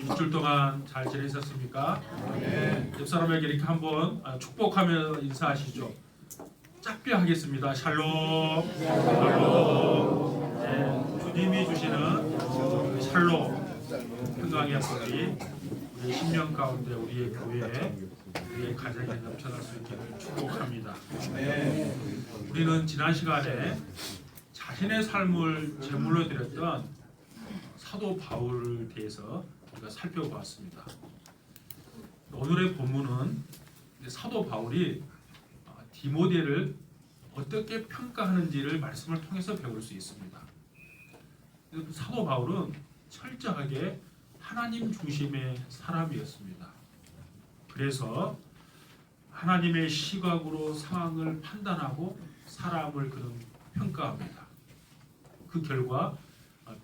일주일 동안 잘 지내셨습니까? 네. 옆 사람에게 이렇게 한번 축복하며 인사하시죠. 짝뼈 하겠습니다. 샬롬. 샬롬. 네, 주님이 주시는 샬롬 평강의 복이 우리 심령 가운데 우리의 교회에 우리의 가정에 넘쳐날 수 있기를 축복합니다. 네. 우리는 지난 시간에 자신의 삶을 제물로 드렸던 사도 바울에 대해서 우리가 살펴보았습니다. 오늘의 본문은 사도 바울이 디모데를 어떻게 평가하는지를 말씀을 통해서 배울 수 있습니다. 사도 바울은 철저하게 하나님 중심의 사람이었습니다. 그래서 하나님의 시각으로 상황을 판단하고 사람을 그는 평가합니다. 그 결과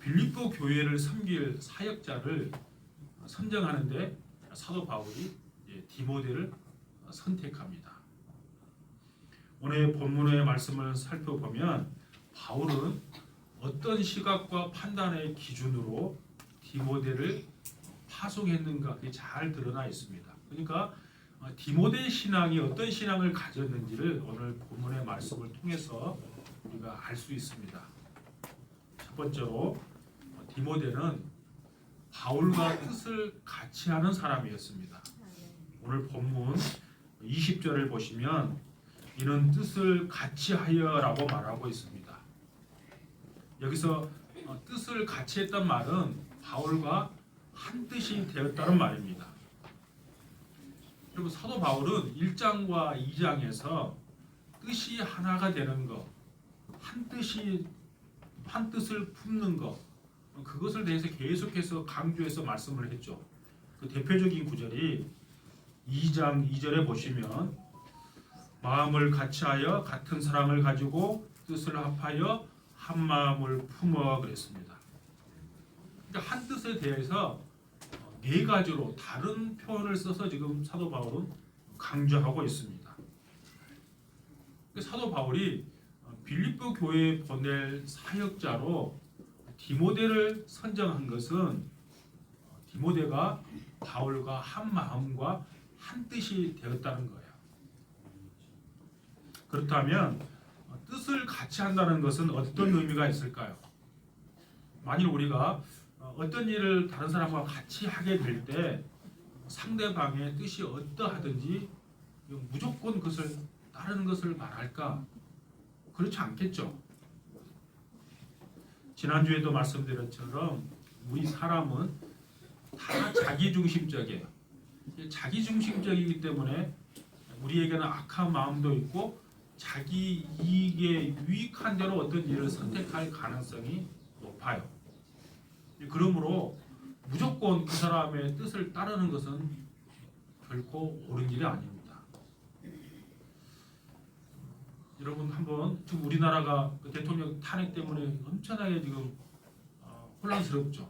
빌립보 교회를 섬길 사역자를 선정하는데 사도 바울이 디모데를 선택합니다. 오늘 본문의 말씀을 살펴보면 바울은 어떤 시각과 판단의 기준으로 디모데를 파송했는가 그게 잘 드러나 있습니다. 그러니까 디모데의 신앙이 어떤 신앙을 가졌는지를 오늘 본문의 말씀을 통해서 우리가 알 수 있습니다. 첫 번째로 디모데는 바울과 뜻을 같이 하는 사람이었습니다. 오늘 본문 20절을 보시면 이는 뜻을 같이 하여라고 말하고 있습니다. 여기서 뜻을 같이 했단 말은 바울과 한 뜻이 되었다는 말입니다. 그리고 사도 바울은 1장과 2장에서 뜻이 하나가 되는 것, 한 뜻을 품는 것, 그것을 대해서 계속해서 강조해서 말씀을 했죠. 그 대표적인 구절이 2장 2절에 보시면 마음을 같이하여 같은 사랑을 가지고 뜻을 합하여 한 마음을 품어 그랬습니다. 그러니까 한 뜻에 대해서 네 가지로 다른 표현을 써서 지금 사도 바울은 강조하고 있습니다. 사도 바울이 빌립보 교회에 보낼 사역자로 디모데를 선정한 것은 디모데가 바울과 한 마음과 한 뜻이 되었다는 거예요. 그렇다면 뜻을 같이 한다는 것은 어떤 의미가 있을까요? 만일 우리가 어떤 일을 다른 사람과 같이 하게 될 때 상대방의 뜻이 어떠하든지 무조건 그것을 따르는 것을 말할까? 그렇지 않겠죠. 지난주에도 말씀드렸처럼 우리 사람은 다 자기중심적이에요. 자기중심적이기 때문에 우리에게는 악한 마음도 있고 자기 이익에 유익한 대로 어떤 일을 선택할 가능성이 높아요. 그러므로 무조건 그 사람의 뜻을 따르는 것은 결코 옳은 일이 아닙니다. 여러분 한번 지금 우리나라가 그 대통령 탄핵 때문에 엄청나게 지금 혼란스럽죠.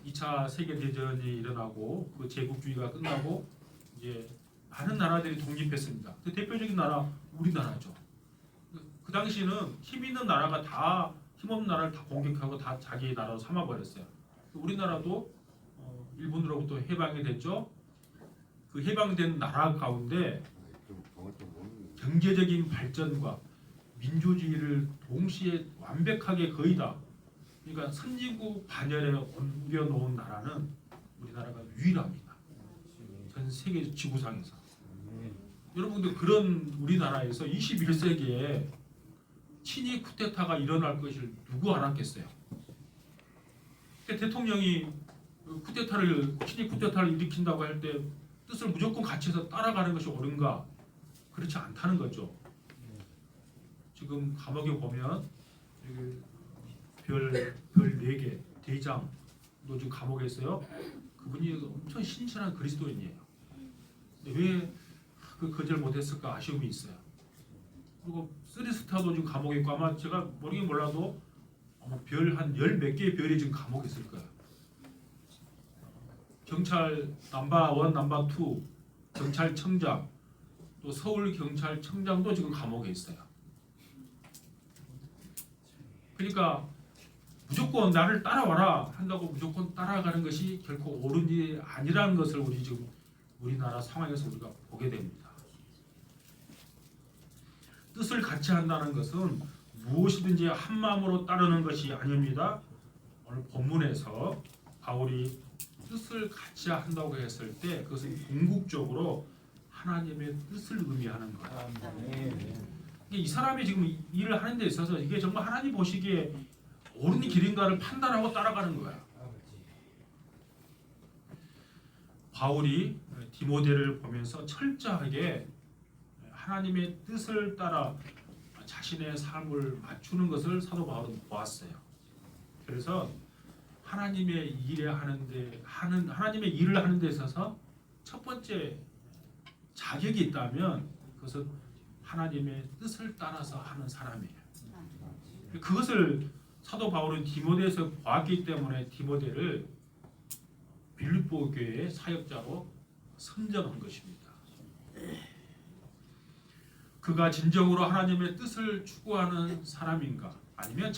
2차 세계대전이 일어나고 그 제국주의가 끝나고 이제 많은 나라들이 독립했습니다. 그 대표적인 나라 우리나라죠. 그 당시는 힘 있는 나라가 다 힘없는 나라를 다 공격하고 다 자기 나라로 삼아버렸어요. 우리나라도 일본으로부터 해방이 됐죠. 그 해방된 나라 가운데 경제적인 발전과 민주주의를 동시에 완벽하게 거의 다 그러니까 선진국 반열에 옮겨놓은 나라는 우리나라가 유일합니다. 전 세계 지구상에서. 여러분들 그런 우리나라에서 21세기에 친위 쿠데타가 일어날 것을 누구 알았겠어요? 대통령이 친위 쿠데타를 일으킨다고 할 때 뜻을 무조건 같이 해서 따라가는 것이 옳은가? 그렇지 않다는 거죠. 지금 감옥에 보면 별 4개 대장도 지금 감옥에 있어요. 그분이 엄청 신실한 그리스도인이에요. 왜 그 거절 못했을까 아쉬움이 있어요. 그리고 쓰리스타도 지금 감옥에 있고 아마 제가 모르긴 몰라도 별 한 10몇 개의 별이 지금 감옥에 있을 거예요. 경찰 넘버 1, 넘버 2, 경찰청장, 또 서울경찰청장도 지금 감옥에 있어요. 그러니까 무조건 나를 따라와라 한다고 무조건 따라가는 것이 결코 옳은 일이 아니라는 것을 우리 지금 우리나라 상황에서 우리가 보게 됩니다. 뜻을 같이 한다는 것은 무엇이든지 한 마음으로 따르는 것이 아닙니다. 오늘 본문에서 바울이 뜻을 같이 한다고 했을 때 그것은 궁극적으로 하나님의 뜻을 의미하는 거예요. 이 사람이 지금 일을 하는 데 있어서 이게 정말 하나님 보시기에 옳은 길인가를 판단하고 따라가는 거야. 바울이 디모데를 보면서 철저하게 하나님의 뜻을 따라 자신의 삶을 맞추는 것을 사도 바울은 보았어요. 그래서 하나님의 일을 하는 데 있어서 첫 번째 자격이 있다면 그것은 하나님의 뜻을 따라서 하는 사람이에요. 그것을 사도 바울은 디모데에서 보았기 때문에 디모데를 빌립보 교회의 사역자로 선정한 것입니다. 그가 진정으로 하나님의 뜻을 추구하는 사람인가 아니면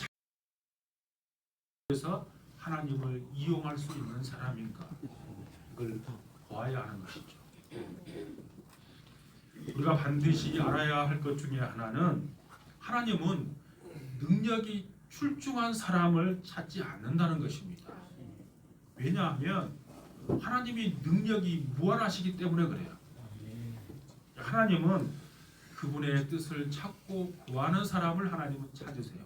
자기에서 하나님을 이용할 수 있는 사람인가 이걸 보아야 하는 것이죠. 우리가 반드시 알아야 할 것 중에 하나는 하나님은 능력이 출중한 사람을 찾지 않는다는 것입니다. 왜냐하면 하나님이 능력이 무한하시기 때문에 그래요. 하나님은 그분의 뜻을 찾고 구하는 사람을 하나님은 찾으세요.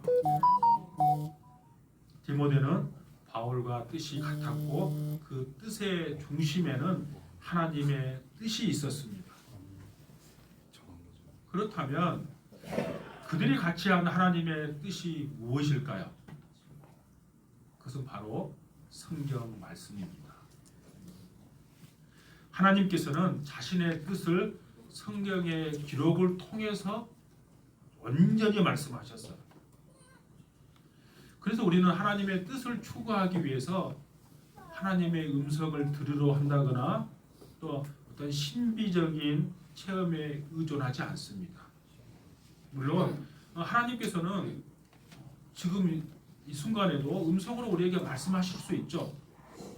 디모데는 바울과 뜻이 같았고 그 뜻의 중심에는 하나님의 뜻이 있었습니다. 그렇다면 그들이 같이 한 하나님의 뜻이 무엇일까요? 그것은 바로 성경 말씀입니다. 하나님께서는 자신의 뜻을 성경의 기록을 통해서 온전히 말씀하셨어요. 그래서 우리는 하나님의 뜻을 추구하기 위해서 하나님의 음성을 들으러 한다거나 또 어떤 신비적인 체험에 의존하지 않습니다. 물론 하나님께서는 지금 이 순간에도 음성으로 우리에게 말씀하실 수 있죠.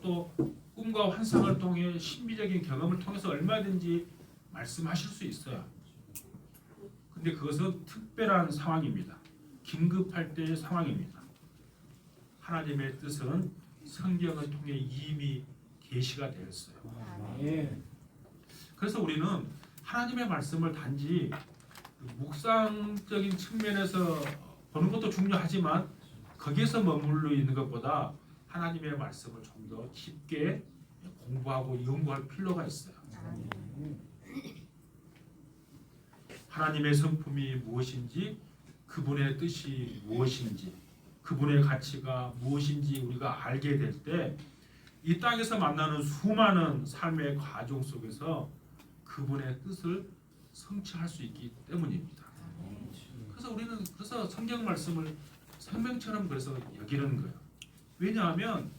또 꿈과 환상을 통해 신비적인 경험을 통해서 얼마든지 말씀하실 수 있어요. 근데 그것은 특별한 상황입니다. 긴급할 때의 상황입니다. 하나님의 뜻은 성경을 통해 이미 계시가 되었어요. 그래서 우리는 하나님의 말씀을 단지 묵상적인 측면에서 보는 것도 중요하지만 거기에서 머물러 있는 것보다 하나님의 말씀을 좀 더 깊게 공부하고 연구할 필요가 있어요. 하나님의 성품이 무엇인지, 그분의 뜻이 무엇인지, 그분의 가치가 무엇인지 우리가 알게 될 때 이 땅에서 만나는 수많은 삶의 과정 속에서 그분의 뜻을 성취할 수 있기 때문입니다. 그래서 우리는 성경 말씀을 생명처럼 그래서 여기는 거예요. 왜냐하면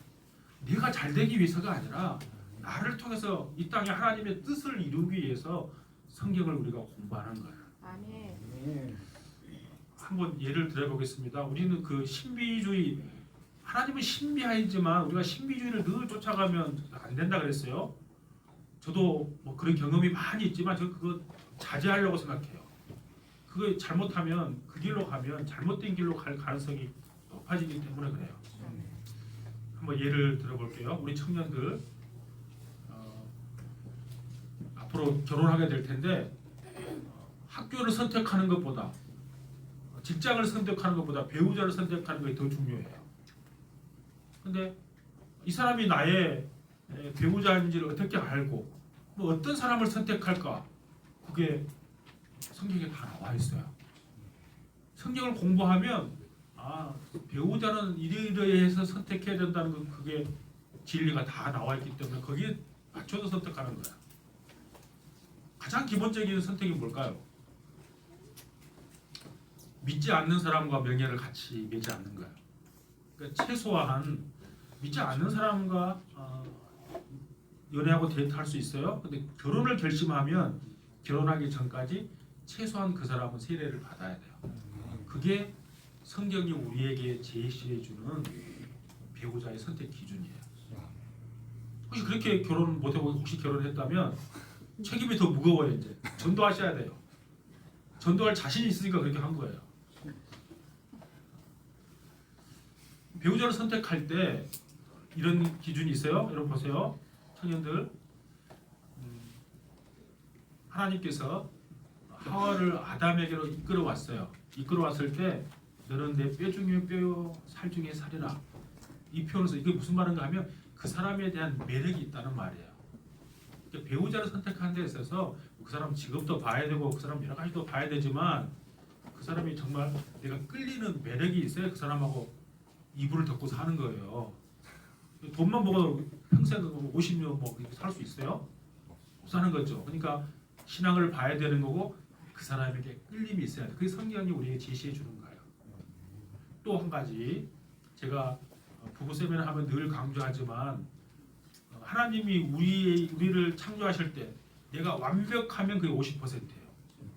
내가 잘 되기 위해서가 아니라 나를 통해서 이 땅에 하나님의 뜻을 이루기 위해서 성경을 우리가 공부하는 거예요. 아멘. 한번 예를 들어보겠습니다. 우리는 그 신비주의, 하나님은 신비하지만 우리가 신비주의를 늘 쫓아가면 안 된다 그랬어요. 저도 뭐 그런 경험이 많이 있지만 저 그거 자제하려고 생각해요. 그거 잘못하면 그 길로 가면 잘못된 길로 갈 가능성이 높아지기 때문에 그래요. 한번 예를 들어볼게요. 우리 청년들 앞으로 결혼하게 될 텐데 학교를 선택하는 것보다 직장을 선택하는 것보다 배우자를 선택하는 것이 더 중요해요. 근데 이 사람이 나의 배우자인지를 어떻게 알고 뭐 어떤 사람을 선택할까? 그게 성경에 다 나와 있어요. 성경을 공부하면 배우자는 이러이러해서 선택해야 된다는 거 그게 진리가 다 나와 있기 때문에 거기에 맞춰서 선택하는 거야. 가장 기본적인 선택이 뭘까요? 믿지 않는 사람과 명예를 같이 맺지 않는 거야. 그러니까 최소한 믿지 않는 사람과 연애하고 데이트할 수 있어요. 근데 결혼을 결심하면 결혼하기 전까지 최소한 그 사람은 세례를 받아야 돼요. 그게 성경이 우리에게 제시해주는 배우자의 선택 기준이에요. 혹시 그렇게 결혼 못하고 혹시 결혼했다면 책임이 더 무거워요. 이제 전도하셔야 돼요. 전도할 자신이 있으니까 그렇게 한 거예요. 배우자를 선택할 때 이런 기준이 있어요. 여러분 보세요. 청년들, 하나님께서 하와를 아담에게로 이끌어 왔어요. 이끌어 왔을 때 너는 내 뼈 중에 뼈요 살 중에 살이라. 이 표현에서 이게 무슨 말인가 하면 그 사람에 대한 매력이 있다는 말이에요. 그러니까 배우자를 선택하는 데 있어서 그 사람 직업도 봐야 되고 그 사람 여러 가지도 봐야 되지만 그 사람이 정말 내가 끌리는 매력이 있어야 그 사람하고 이불을 덮고 사는 거예요. 돈만 보고 평생 50년 뭐 살 수 있어요? 못 사는 거죠. 그러니까 신앙을 봐야 되는 거고 그 사람에게 끌림이 있어야 돼. 그게 성경이 우리에게 제시해 주는 거예요. 또 한 가지 제가 부부 세미나 하면 늘 강조하지만 하나님이 우리를 창조하실 때 내가 완벽하면 그게 50%예요.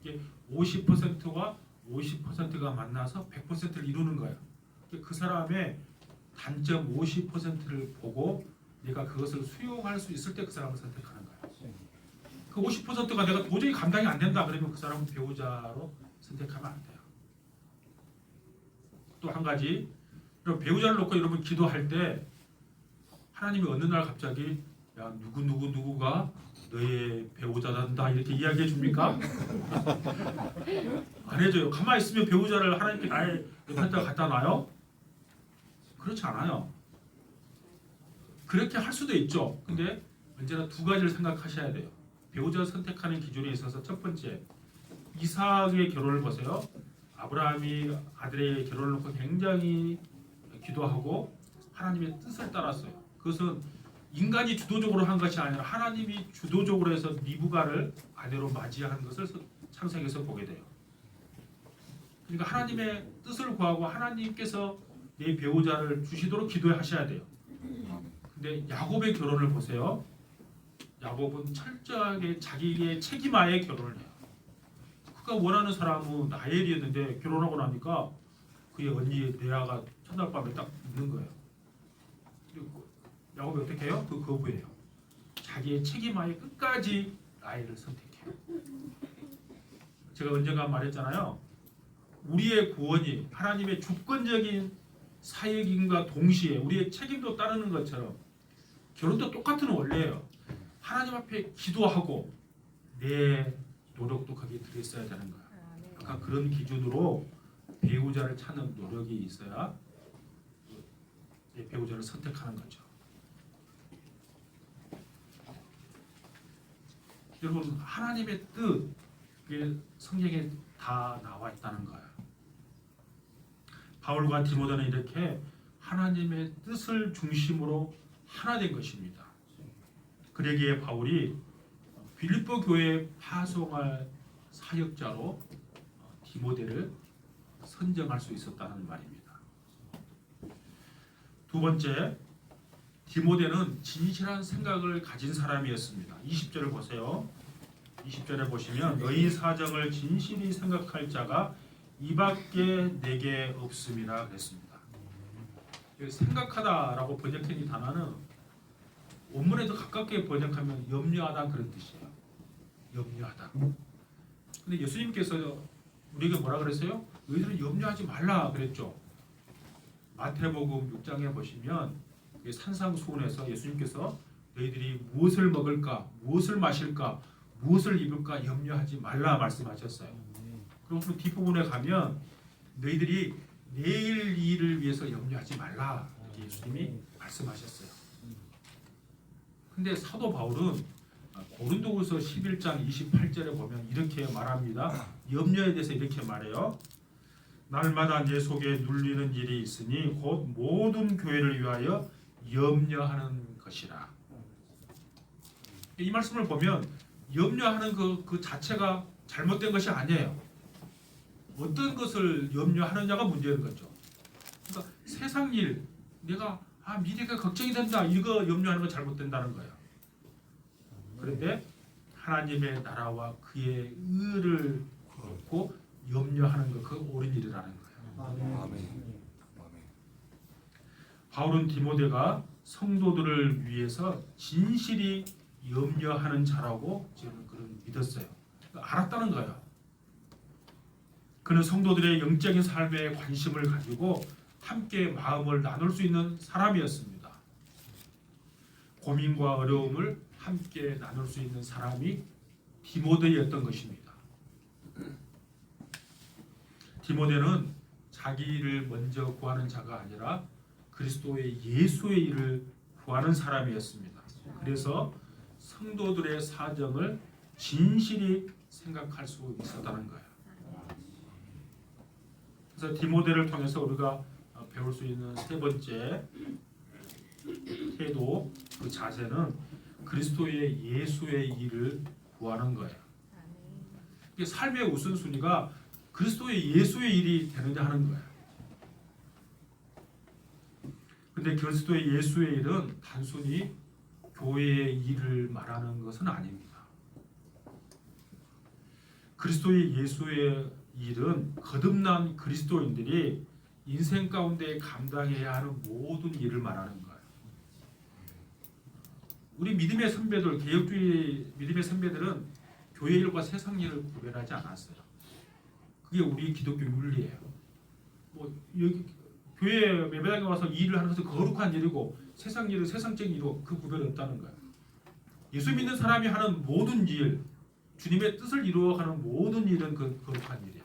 이게 50%와 50%가 만나서 100%를 이루는 거예요. 그 사람의 단점 50%를 보고 내가 그것을 수용할 수 있을 때 그 사람을 선택하는 거예요. 그 50%가 내가 도저히 감당이 안 된다 그러면 그 사람은 배우자로 선택하면 안 돼요. 또 한 가지, 배우자를 놓고 여러분 기도할 때 하나님이 어느 날 갑자기 야 누구가 너의 배우자단다 이렇게 이야기해 줍니까? 안 해줘요. 가만히 있으면 배우자를 하나님께 나의 옆에다가 갖다 놔요? 그렇지 않아요. 그렇게 할 수도 있죠. 근데 언제나 두 가지를 생각하셔야 돼요. 배우자 선택하는 기준에 있어서 첫 번째, 이삭의 결혼을 보세요. 아브라함이 아들의 결혼을 놓고 굉장히 기도하고 하나님의 뜻을 따랐어요. 그것은 인간이 주도적으로 한 것이 아니라 하나님이 주도적으로 해서 리브가를 아내로 맞이한 것을 창세기에서 보게 돼요. 그러니까 하나님의 뜻을 구하고 하나님께서 내 배우자를 주시도록 기도하셔야 돼요. 근데 야곱의 결혼을 보세요. 야곱은 철저하게 자기의 책임하에 결혼을 해요. 그가 원하는 사람은 라헬이었는데 결혼하고 나니까 그의 언니 레아가 첫날 밤에 딱 있는 거예요. 야곱이 어떻게 해요? 그 거부해요. 자기의 책임하에 끝까지 라헬을 선택해요. 제가 언젠가 말했잖아요. 우리의 구원이 하나님의 주권적인 사역임과 동시에 우리의 책임도 따르는 것처럼 결혼도 똑같은 원리예요. 하나님 앞에 기도하고 내 노력도 거기에 들어있어야 되는 거야. 아까 그런 기준으로 배우자를 찾는 노력이 있어야 내 배우자를 선택하는 거죠. 여러분 하나님의 뜻 그게 성경에 다 나와 있다는 거예요. 바울과 디모데는 이렇게 하나님의 뜻을 중심으로 하나 된 것입니다. 그러기에 바울이 빌립보 교회에 파송할 사역자로 디모데를 선정할 수 있었다는 말입니다. 두 번째, 디모데는 진실한 생각을 가진 사람이었습니다. 20절을 보세요. 20절에 보시면 너희 사정을 진실히 생각할 자가 이밖에 내게 없음이라 그랬습니다. 생각하다라고 번역한 이 단어는 원문에도 가깝게 번역하면 염려하다 그런 뜻이에요. 염려하다. 근데 예수님께서 우리에게 뭐라 그랬어요? 너희들은 염려하지 말라 그랬죠. 마태복음 6장에 보시면 산상수훈에서 예수님께서 너희들이 무엇을 먹을까, 무엇을 마실까, 무엇을 입을까 염려하지 말라 말씀하셨어요. 그리고 뒷부분에 가면 너희들이 내일 일을 위해서 염려하지 말라 이렇게 예수님이 말씀하셨어요. 근데 사도 바울은 고린도후서 11장 28절에 보면 이렇게 말합니다. 염려에 대해서 이렇게 말해요. 날마다 내 속에 눌리는 일이 있으니 곧 모든 교회를 위하여 염려하는 것이라. 이 말씀을 보면 염려하는 그 자체가 잘못된 것이 아니에요. 어떤 것을 염려하느냐가 문제인 거죠. 그러니까 세상 일, 내가 미래가 걱정이 된다 이거 염려하는 건 잘못된다는 거예요. 그런데 하나님의 나라와 그의 의를 놓고 염려하는 것 그 옳은 일이라는 거예요. 아멘. 바울은 디모데가 성도들을 위해서 진실이 염려하는 자라고 저는 그런 믿었어요. 알았다는 거예요. 그는 성도들의 영적인 삶에 관심을 가지고 함께 마음을 나눌 수 있는 사람이었습니다. 고민과 어려움을 함께 나눌 수 있는 사람이 디모데였던 것입니다. 디모데는 자기를 먼저 구하는 자가 아니라 그리스도의 예수의 일을 구하는 사람이었습니다. 그래서 성도들의 사정을 진실히 생각할 수 있었다는 거예요. 그래서 디모데를 통해서 우리가 배울 수 있는 세 번째 태도, 그 자세는 그리스도의 예수의 일을 구하는 거예요. 이게 삶의 우선순위가 그리스도의 예수의 일이 되느냐 하는 거예요. 근데 그리스도의 예수의 일은 단순히 교회의 일을 말하는 것은 아닙니다. 그리스도의 예수의 일은 거듭난 그리스도인들이 인생 가운데 감당해야 하는 모든 일을 말하는 거예요. 우리 믿음의 선배들, 개혁주의 믿음의 선배들은 교회 일과 세상 일을 구별하지 않았어요. 그게 우리 기독교 윤리예요. 뭐 여기 교회 예배당에 와서 일을 하는 것은 거룩한 일이고 세상 일은 세상적인 일이고 그 구별이 없다는 거예요. 예수 믿는 사람이 하는 모든 일, 주님의 뜻을 이루어가는 모든 일은 그 거룩한 일이에요.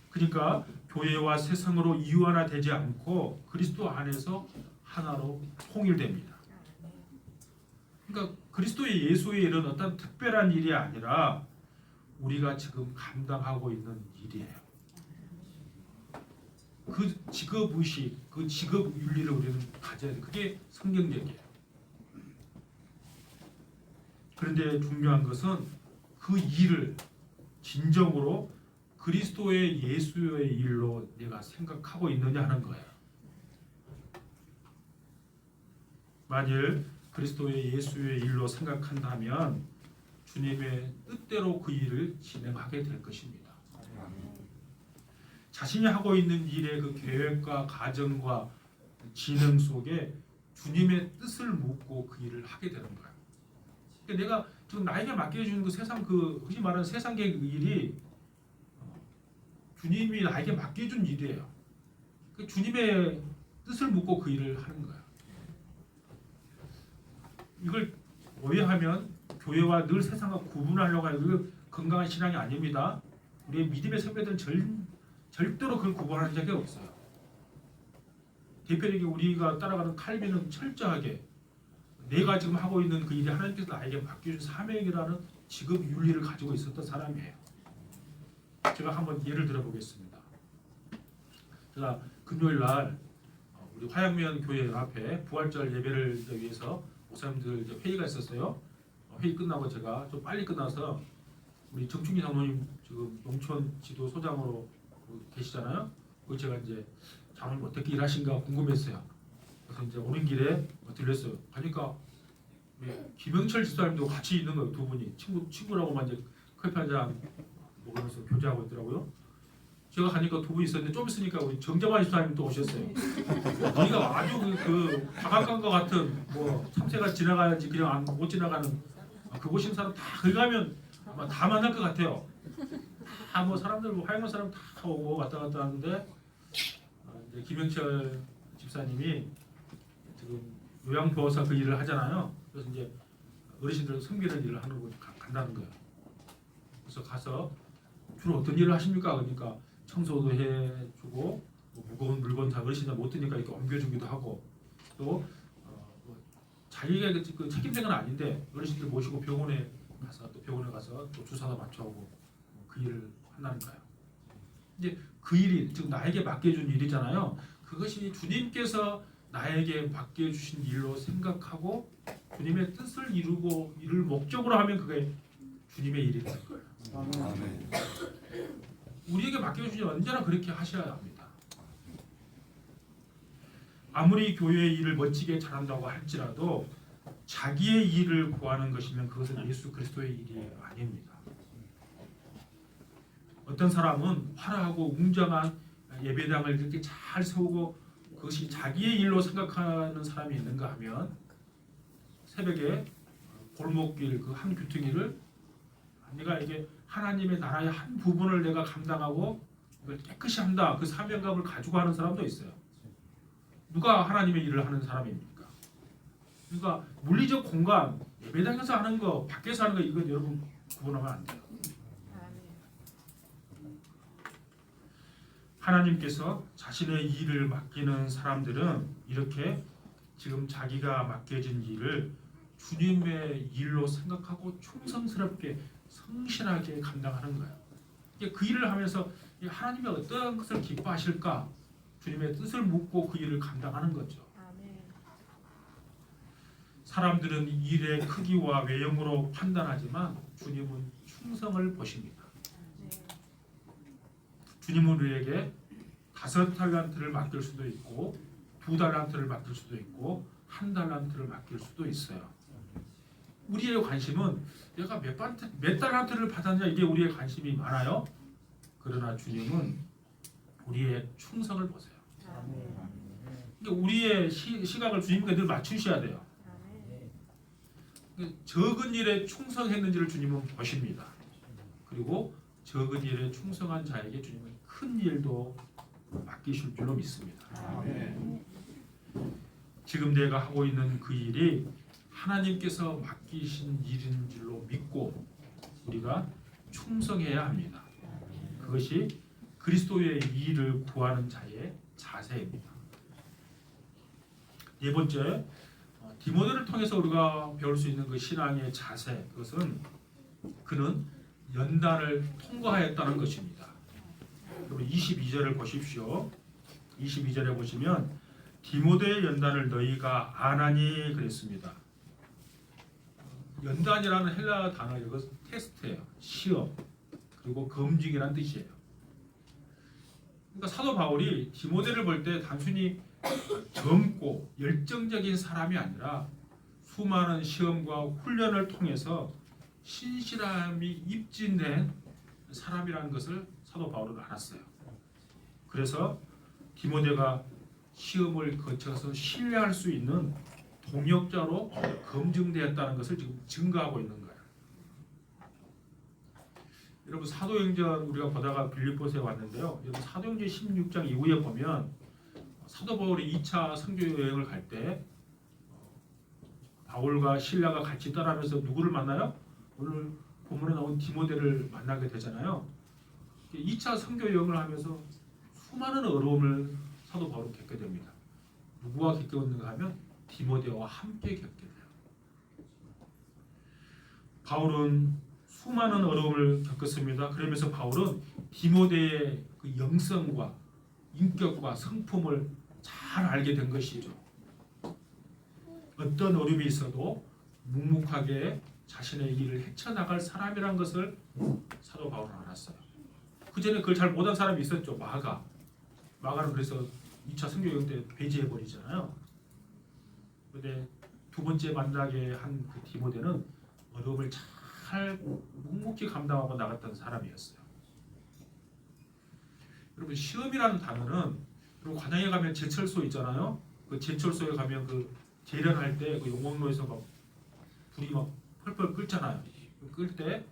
그러니까 교회와 세상으로 이완화되지 않고 그리스도 안에서 하나로 통일됩니다. 그러니까 그리스도의 예수의 일은 어떤 특별한 일이 아니라 우리가 지금 감당하고 있는 일이에요. 그 직업 의식, 그 직업 윤리를 우리는 가져야 돼. 그게 성경적이에요. 그런데 중요한 것은 그 일을 진정으로 그리스도의 예수의 일로 내가 생각하고 있느냐 하는 거예요. 만일 그리스도의 예수의 일로 생각한다면 주님의 뜻대로 그 일을 진행하게 될 것입니다. 자신이 하고 있는 일의 그 계획과 과정과 진행 속에 주님의 뜻을 묻고 그 일을 하게 되는 거예요. 그러니까 내가 지금 나에게 맡겨주는 그 세상 그 흔히 말하는 세상의 일이 주님이 나에게 맡겨준 일이에요. 그 주님의 뜻을 묻고 그 일을 하는 거예요. 이걸 오해하면 교회와 늘 세상과 구분하려고 하는 그 건강한 신앙이 아닙니다. 우리의 믿음의 선배들은 절대로 그걸 구분하는 적이 없어요. 대표적인 우리가 따라가는 칼빈은 철저하게 내가 지금 하고 있는 그 일이 하나님께서 나에게 맡겨준 사명이라는 직업 윤리를 가지고 있었던 사람이에요. 제가 한번 예를 들어보겠습니다. 제가 금요일 날 우리 화양면 교회 앞에 부활절 예배를 위해서 목사님들 회의가 있었어요. 회의 끝나고 제가 좀 빨리 끝나서 우리 정충기 장로님 지금 농촌 지도 소장으로 계시잖아요. 그 제가 이제 장로님 어떻게 일하신가 궁금했어요. 그래서 이제 오는 길에 들렸어요. 가니까 김영철 집사님도 같이 있는 거예요. 두 분이 친구라고만 이제 커피 한잔 먹으면서 교제하고 있더라고요. 제가 가니까 두 분 있었는데 좀 있으니까 우리 정자만 집사님도 오셨어요. 우리가 아주 그 바닷가 것 같은 뭐 참새가 지나가야지 그냥 못 지나가는 그곳인 사람 다 거기 가면 아마 다 만날 것 같아요. 다 뭐 사람들 뭐 화양만 사람 다 오고 왔다 갔다 하는데 이제 김영철 집사님이 지금 요양보호사 그 일을 하잖아요. 그래서 이제 어르신들 섬기는 일을 하는 곳 간다는 거예요. 그래서 가서 주로 어떤 일을 하십니까? 그러니까 청소도 해주고 뭐 무거운 물건 다 어르신들 못 드니까 이렇게 옮겨주기도 하고 또 자기가 그 책임자는 아닌데 어르신들 모시고 병원에 가서 또 주사도 맞춰오고 그 일을 한다는 거예요. 이제 그 일이 지금 나에게 맡겨준 일이잖아요. 그것이 주님께서 나에게 맡겨주신 일로 생각하고 주님의 뜻을 이루고 이를 목적으로 하면 그게 주님의 일이 될 거예요. 아멘. 우리에게 맡겨주신 일 언제나 그렇게 하셔야 합니다. 아무리 교회의 일을 멋지게 잘한다고 할지라도 자기의 일을 구하는 것이면 그것은 예수 그리스도의 일이 아닙니다. 어떤 사람은 화려하고 웅장한 예배당을 이렇게 잘 세우고 그것이 자기의 일로 생각하는 사람이 있는가 하면 새벽에 골목길 그 한 귀퉁이를 내가 이게 하나님의 나라의 한 부분을 내가 감당하고 이걸 깨끗이 한다 그 사명감을 가지고 하는 사람도 있어요. 누가 하나님의 일을 하는 사람입니까? 그러니까 물리적 공간 예배당에서 하는 거 밖에서 하는 거 이건 여러분 구분하면 안 돼요. 하나님께서 자신의 일을 맡기는 사람들은 이렇게 지금 자기가 맡겨진 일을 주님의 일로 생각하고 충성스럽게 성실하게 감당하는 거예요. 그 일을 하면서 하나님이 어떤 것을 기뻐하실까 주님의 뜻을 묻고 그 일을 감당하는 거죠. 사람들은 일의 크기와 외형으로 판단하지만 주님은 충성을 보십니다. 주님은 우리에게 5달란트를 맡길 수도 있고 2달란트를 맡길 수도 있고 1달란트를 맡길 수도 있어요. 우리의 관심은 내가 몇 달란트를 받았냐 이게 우리의 관심이 많아요. 그러나 주님은 우리의 충성을 보세요. 그러니까 우리의 시각을 주님께 늘 맞추셔야 돼요. 적은 일에 충성했는지를 주님은 보십니다. 그리고 적은 일에 충성한 자에게 주님은 큰 일도 맡기실 줄로 믿습니다. 지금 내가 하고 있는 그 일이 하나님께서 맡기신 일인 줄로 믿고 우리가 충성해야 합니다. 그것이 그리스도의 일을 구하는 자의 자세입니다. 네 번째, 디모데를 통해서 우리가 배울 수 있는 그 신앙의 자세, 그것은 그는 연단을 통과하였다는 것입니다. 여러분 22절을 보십시오. 22절에 보시면 디모데의 연단을 너희가 아나니 그랬습니다. 연단이라는 헬라 단어 이것은 테스트예요. 시험 그리고 검증이라는 뜻이에요. 그러니까 사도 바울이 디모데를 볼 때 단순히 젊고 열정적인 사람이 아니라 수많은 시험과 훈련을 통해서 신실함이 입증된 사람이라는 것을 사도 바울은 알았어요. 그래서 디모데가 시험을 거쳐서 신뢰할 수 있는 동역자로 검증되었다는 것을 지금 증거하고 있는 거예요. 여러분 사도행전 우리가 보다가 빌립보서에 왔는데요. 여러분 사도행전 16장 이후에 보면 사도 바울이 2차 선교 여행을 갈 때 바울과 실라가 같이 떠나면서 누구를 만나요? 오늘 본문에 나온 디모데를 만나게 되잖아요. 2차 선교 여행을 하면서 수많은 어려움을 사도 바울은 겪게 됩니다. 누구와 겪었는가 하면 디모데와 함께 겪게 돼요. 바울은 수많은 어려움을 겪었습니다. 그러면서 바울은 디모데의 그 영성과 인격과 성품을 잘 알게 된 것이죠. 어떤 어려움이 있어도 묵묵하게 자신의 일을 헤쳐나갈 사람이란 것을 사도 바울은 알았어요. 그 전에 그걸 잘 못한 사람이 있었죠. 마가는 그래서 2차 선교여행 때 배제해버리잖아요. 그런데 두 번째 만나게 한 그 디모데는 어려움을 잘 묵묵히 감당하고 나갔던 사람이었어요. 여러분 시험이라는 단어는 그리고 관양에 가면 제철소 있잖아요. 그 제철소에 가면 그 재련할 때 그 용광로에서 막 불이 막 펄펄 끓잖아요. 끌 때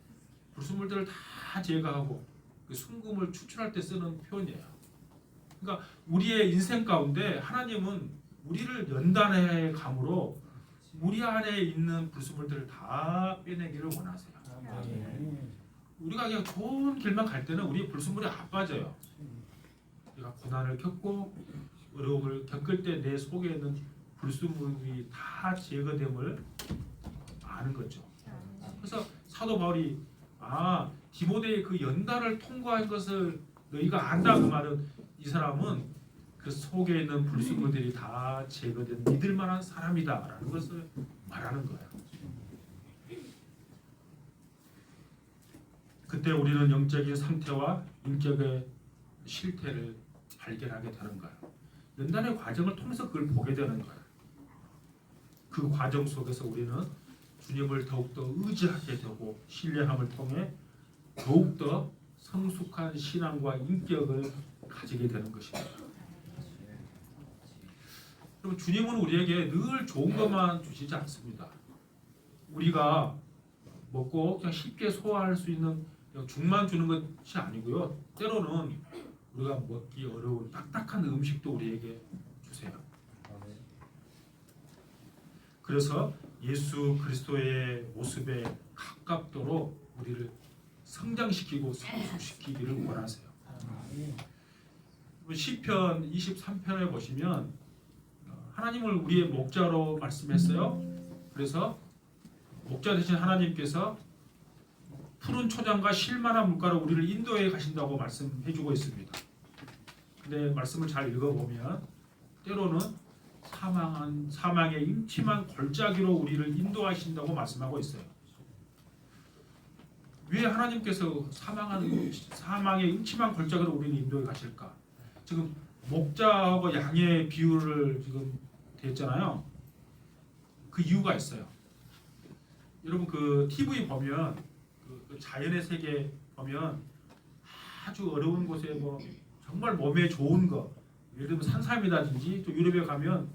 불순물들을 다 제거하고 그 순금을 추출할 때 쓰는 표현이에요. 그러니까 우리의 인생 가운데 하나님은 우리를 연단해 감으로 우리 안에 있는 불순물들을 다 빼내기를 원하세요. 우리가 그냥 좋은 길만 갈 때는 우리 불순물이 안 빠져요. 우리가 고난을 겪고 어려움을 겪을 때 내 속에 있는 불순물이 다 제거됨을 아는 거죠. 그래서 사도 바울이 디모데의 그 연단을 통과한 것을 너희가 안다 그 말은 이 사람은 그 속에 있는 불순물들이 다 제거된 믿을 만한 사람이다라는 것을 말하는 거예요. 그때 우리는 영적인 상태와 인격의 실태를 발견하게 되는 거예요. 연단의 과정을 통해서 그걸 보게 되는 거예요. 그 과정 속에서 우리는 주님을 더욱더 의지하게 되고 신뢰함을 통해 더욱더 성숙한 신앙과 인격을 가지게 되는 것입니다. 여러분 주님은 우리에게 늘 좋은 것만 주시지 않습니다. 우리가 먹고 그냥 쉽게 소화할 수 있는 죽만 주는 것이 아니고요. 때로는 우리가 먹기 어려운 딱딱한 음식도 우리에게 주세요. 그래서 예수 그리스도의 모습에 가깝도록 우리를 성장시키고 성숙시키기를 원하세요. 시편 23편에 보시면 하나님을 우리의 목자로 말씀했어요. 그래서 목자 되신 하나님께서 푸른 초장과 실만한 물가로 우리를 인도해 가신다고 말씀해주고 있습니다. 근데 말씀을 잘 읽어보면 때로는 사망의 임침한 골짜기로 우리를 인도하신다고 말씀하고 있어요. 왜 하나님께서 사망의 임침한 골짜기로 우리를 인도해 가실까? 지금 목자하고 양의 비유를 지금 됐잖아요. 그 이유가 있어요. 여러분 그 TV 보면 그 자연의 세계 보면 아주 어려운 곳에 뭐 정말 몸에 좋은 거, 예를 들면 산삼이라든지 또 유럽에 가면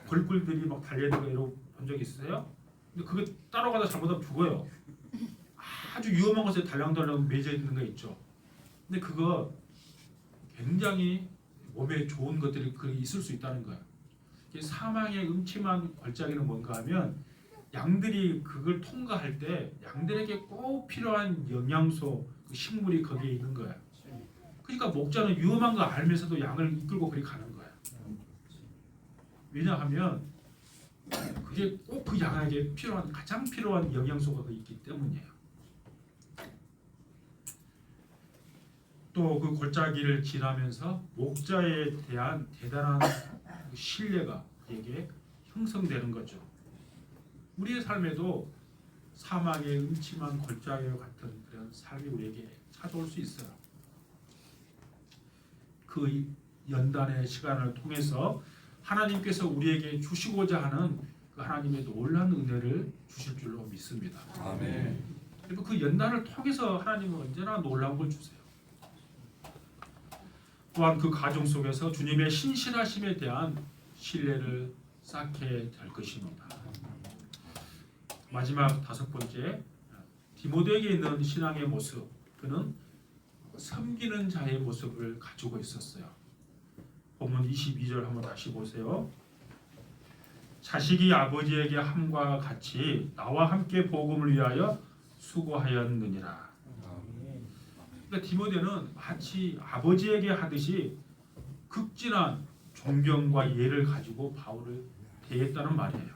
벌꿀들이 막 달려있는 거 이러고 본 적 있으세요? 근데 그거 따라가다 잘못하면 죽어요. 아주 위험한 곳에 달랑달랑 매져 있는 거 있죠. 근데 그거 굉장히 몸에 좋은 것들이 있을 수 있다는 거예요. 사망의 음침한 골짜기는 뭔가 하면 양들이 그걸 통과할 때 양들에게 꼭 필요한 영양소, 식물이 거기에 있는 거예요. 그러니까 목자는 위험한 거 알면서도 양을 이끌고 그리 가는 거예요. 왜냐하면 그게 꼭 그 양에게 가장 필요한 영양소가 있기 때문이에요. 또 그 골짜기를 지나면서 목자에 대한 대단한 신뢰가 그에게 형성되는 거죠. 우리의 삶에도 사막의 음침한 골짜기와 같은 그런 삶이 우리에게 찾아올 수 있어요. 그 연단의 시간을 통해서 하나님께서 우리에게 주시고자 하는 그 하나님의 놀라운 은혜를 주실 줄로 믿습니다. 아멘. 그리고 그 연단을 통해서 하나님은 언제나 놀라운 걸 주세요. 또한 그 가정 속에서 주님의 신실하심에 대한 신뢰를 쌓게 될 것입니다. 마지막 5번째, 디모데에게 있는 신앙의 모습, 그는 섬기는 자의 모습을 가지고 있었어요. 본문 22절 한번 다시 보세요. 자식이 아버지에게 함과 같이 나와 함께 복음을 위하여 수고하였느니라. 그러니까 디모데는 마치 아버지에게 하듯이 극진한 존경과 예를 가지고 바울을 대했다는 말이에요.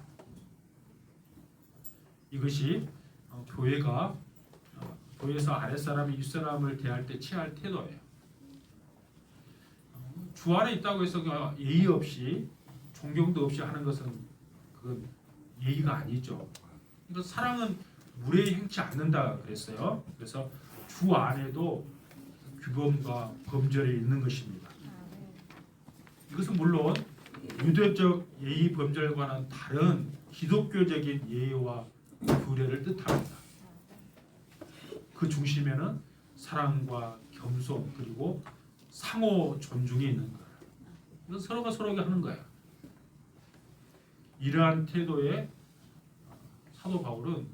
이것이 교회에서 아랫사람이 윗사람을 대할 때 취할 태도예요. 주 안에 있다고 해서 예의 없이 존경도 없이 하는 것은 그건 예의가 아니죠. 그러니까 사랑은 무례히 행치 않는다 그랬어요. 그래서 주 안에도 규범과 범절이 있는 것입니다. 이것은 물론 유대적 예의 범절과는 다른 기독교적인 예의와 규례를 뜻합니다. 그 중심에는 사랑과 겸손 그리고 상호 존중이 있는 거예요. 이건 서로가 서로에게 하는 거예요. 이러한 태도에 사도 바울은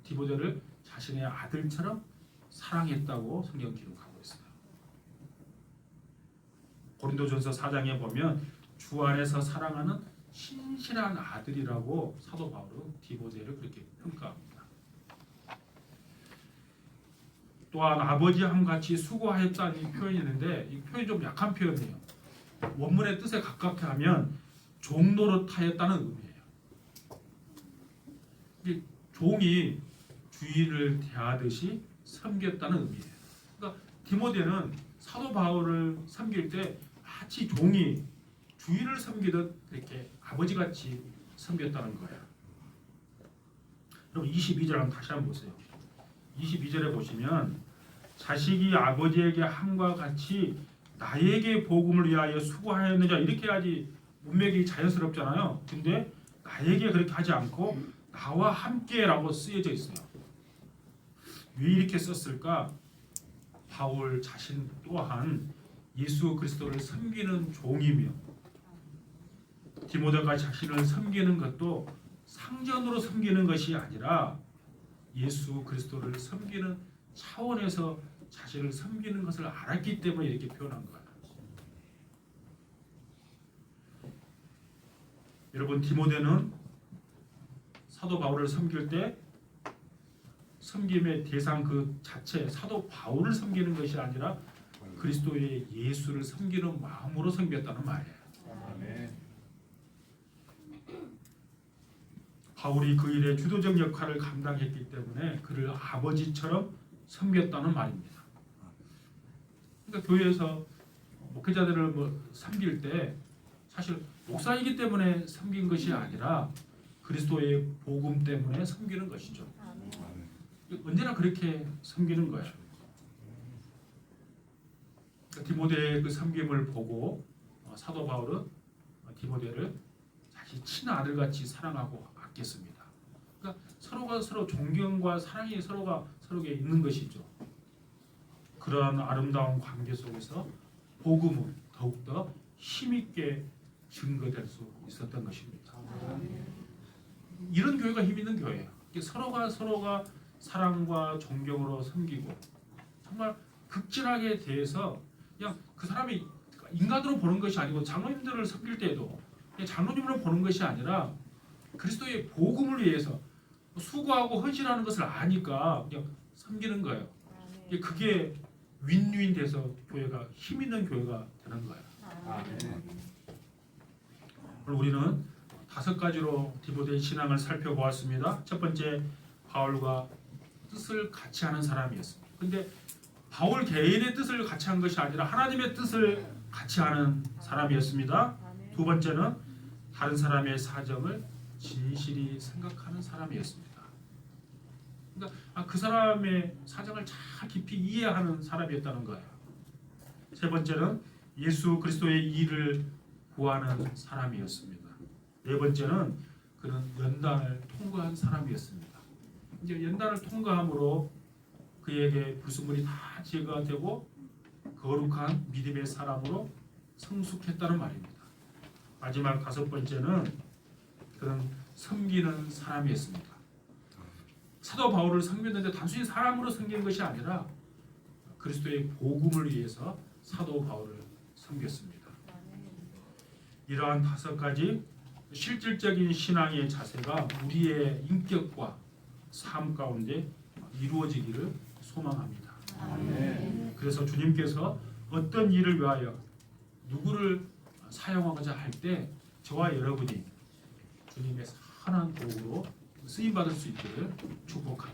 디모데를 자신의 아들처럼 사랑했다고 성경 기록하고 있어요. 고린도전서 4장에 보면 주 안에서 사랑하는 신실한 아들이라고 사도 바울은 디모데를 그렇게 평가합니다. 또한 아버지와 같이 수고하였다는 이 표현이 있는데 이 표현이 좀 약한 표현이에요. 원문의 뜻에 가깝게 하면 종노릇하였다는 의미예요. 종이 주인을 대하듯이 섬겼다는 의미예요. 그러니까 디모데는 사도 바울을 섬길 때 마치 종이 주인을 섬기듯 이렇게 아버지같이 섬겼다는 거예요. 그럼 22절 한번 다시 한번 보세요. 22절에 보시면 자식이 아버지에게 함과 같이 나에게 복음을 위하여 수고하였느냐 이렇게 해야지 문맥이 자연스럽잖아요. 근데 나에게 그렇게 하지 않고 나와 함께라고 쓰여져 있어요. 왜 이렇게 썼을까? 바울 자신 또한 예수 그리스도를 섬기는 종이며 디모데가 자신을 섬기는 것도 상전으로 섬기는 것이 아니라 예수 그리스도를 섬기는 차원에서 자신을 섬기는 것을 알았기 때문에 이렇게 표현한 거예요. 여러분, 디모데는 사도 바울을 섬길 때 섬김의 대상 그 자체 사도 바울을 섬기는 것이 아니라 그리스도의 예수를 섬기는 마음으로 섬겼다는 말이에요. 아멘. 바울이 그 일에 주도적 역할을 감당했기 때문에 그를 아버지처럼 섬겼다는 말입니다. 그러니까 교회에서 목회자들을 섬길 때 사실 목사이기 때문에 섬긴 것이 아니라 그리스도의 복음 때문에 섬기는 것이죠. 언제나 그렇게 섬기는 거예요. 그러니까 디모데의 그 섬김을 보고 사도 바울은 디모데를 자기 친아들같이 사랑하고 아꼈습니다. 그러니까 서로가 서로 존경과 사랑이 서로가 서로에게 있는 것이죠. 그러한 아름다운 관계 속에서 복음은 더욱더 힘있게 증거될 수 있었던 것입니다. 이런 교회가 힘 있는 교회예요. 서로가 사랑과 존경으로 섬기고 정말 극진하게 대해서 그냥 그 사람이 인간으로 보는 것이 아니고 장로님들을 섬길 때에도 그냥 장로님으로 보는 것이 아니라 그리스도의 복음을 위해서 수고하고 헌신하는 것을 아니까 그냥 섬기는 거예요. 그게 윈윈 돼서 교회가 힘 있는 교회가 되는 거예요. 오늘 우리는 5가지로 디모데의 신앙을 살펴보았습니다. 첫 번째, 바울과 뜻을 같이 하는 사람이었습니다. 근데 바울 개인의 뜻을 같이 한 것이 아니라 하나님의 뜻을 같이 하는 사람이었습니다. 두 번째는 다른 사람의 사정을 진실이 생각하는 사람이었습니다. 그러니까 그 사람의 사정을 잘 깊이 이해하는 사람이었다는 거예요. 세 번째는 예수 그리스도의 일을 구하는 사람이었습니다. 네 번째는 그는 연단을 통과한 사람이었습니다. 이제 연단을 통과함으로 그에게 불순물이 다 제거가 되고 거룩한 믿음의 사람으로 성숙했다는 말입니다. 마지막 5번째는 그는 섬기는 사람이었습니다. 사도 바울을 섬겼는데 단순히 사람으로 섬긴 것이 아니라 그리스도의 복음을 위해서 사도 바울을 섬겼습니다. 이러한 5가지 실질적인 신앙의 자세가 우리의 인격과 삶 가운데 이루어지기를 소망합니다. 그래서 주님께서 어떤 일을 위하여 누구를 사용하고자 할 때 저와 여러분이 주님의 선한 도구로 쓰임받을 수 있기를 축복합니다.